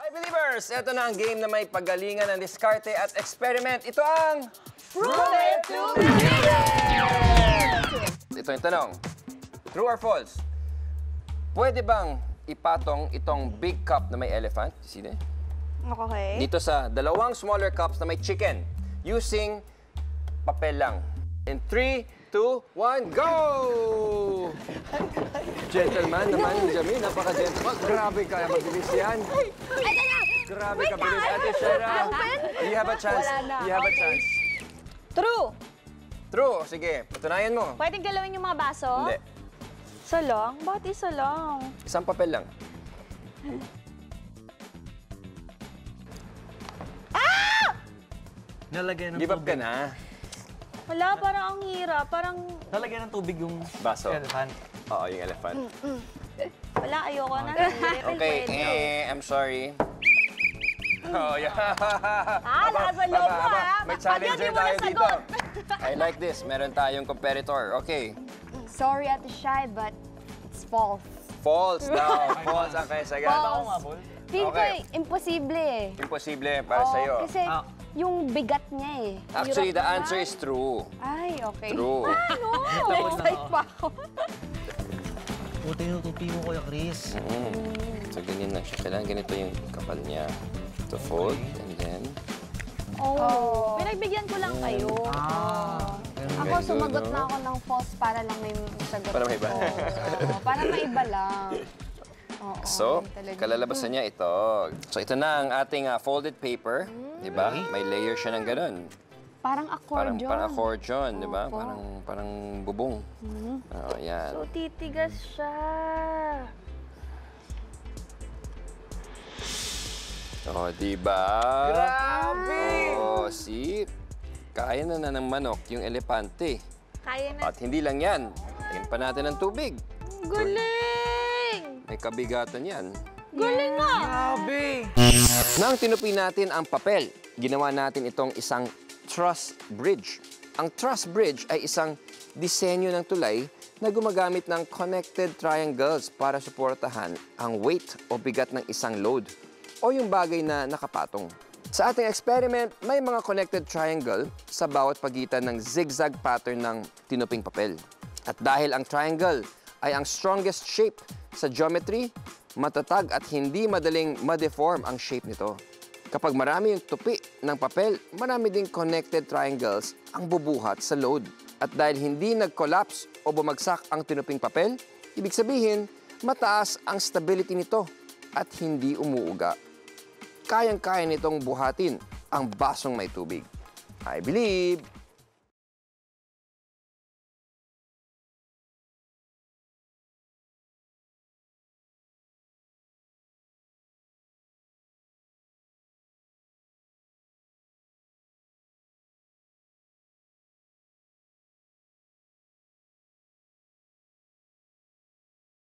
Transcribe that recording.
Believers, ito na ang game na may paggalingan ng diskarte at experiment. Ito ang Prove It to Believe It! Ito yung tanong. True or false? Pwede bang ipatong itong big cup na may elephant? Sino? Okay. Dito sa dalawang smaller cups na may chicken using papel lang. In 3, 2, 1, go! Gentleman naman, Jamie. Napaka-gentleman. Grabe ka, mabilis yan. Grabe ka, bilis. Ate Shera, you have a chance. You have a chance. True. True. Sige, patunayan mo. Pwedeng galawin yung mga baso? Hindi. Isa lang? Bakit isa lang? Isang papel lang. Nalagyan ng Give up ka tubig. na. Wala, parang ang hirap. Parang Nalagyan ng tubig yung Baso. elephant. Oo, yung elephant. wala, ayoko na. Okay, I'm sorry. Oh, yeah. Lakas ng loob mo, ha? May Pag challenger hindi mo tayo dito. nasagot. I like this. Meron tayong competitor. Okay. Sorry, Ate Shy, but it's false. False daw. False ang kaya sagat. Ako nga, Bol. Feel ko, Okay. imposible eh. Imposible para Oo, sa'yo. Kasi yung bigat niya eh. Actually, the Hirap answer naman. is true. Ay, okay. True. Na-excite pa ako. Puti yung tupi mo, Kuya Chris. So, ganyan lang siya. Kailangan ganito yung kapal niya. To fold, and then... Oh. Pinagbigyan ko lang kayo. Ako, Very good, sumagot no? na ako ng false para lang may sagot. Para may iba. Oo, para may iba lang. Oo, So, talaga. kalalabasan niya ito. So, ito na ang ating folded paper. Di ba? May layer siya ng ganun. Parang accordion. Parang accordion, di ba? Opo. Parang bubong. Oo, yan. So, titigas siya. Oh, di ba? Grabe! Oh, see? Kaya na ng manok yung elepante. Kaya na. At hindi lang yan. Lagyan pa natin ng tubig. Galing! May kabigatan yan. Galing nga! Grabe! Nang tinupi natin ang papel, ginawa natin itong isang truss bridge. Ang truss bridge ay isang disenyo ng tulay na gumagamit ng connected triangles para suportahan ang weight o bigat ng isang load o yung bagay na nakapatong. Sa ating experiment, may mga connected triangle sa bawat pagitan ng zigzag pattern ng tinuping papel. At dahil ang triangle ay ang strongest shape sa geometry, matatag at hindi madaling ma-deform ang shape nito. Kapag marami yung tupi ng papel, marami ding connected triangles ang bubuhat sa load. At dahil hindi nag-collapse o bumagsak ang tinuping papel, ibig sabihin, mataas ang stability nito at hindi umuuga. Kayang-kaya nitong buhatin ang basong may tubig. I believe!